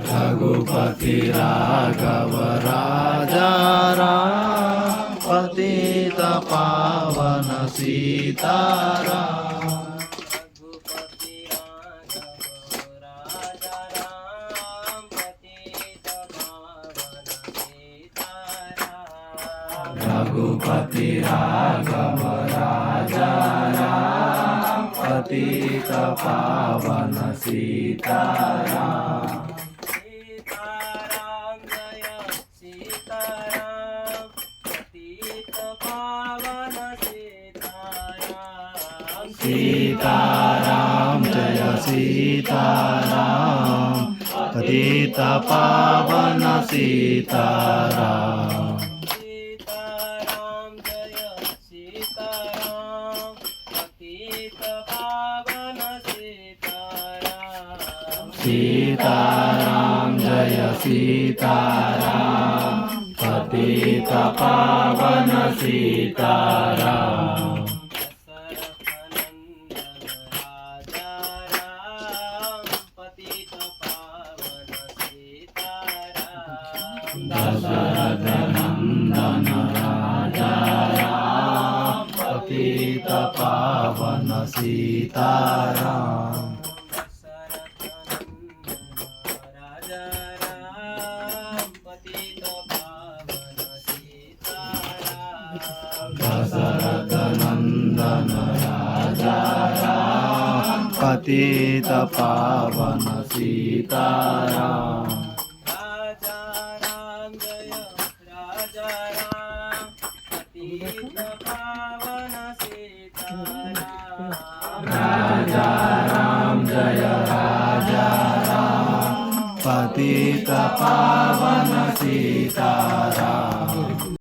रघुपति राघव राजा राम पतित पावन सीताराम। रघुपति राघव राजा राम पतित पावन सीताराम। सीताराम जय सीताराम पतित पावन सीताराम। सीताराम जय सीताराम पतित पावन सीताराम। दशरथ नंदन राजा राम पतित पावन सीताराम। दशरथ नंदन राजा राम पतित पावन सीताराम। राजा राम जय राजा राम पतित पावन सीताराम।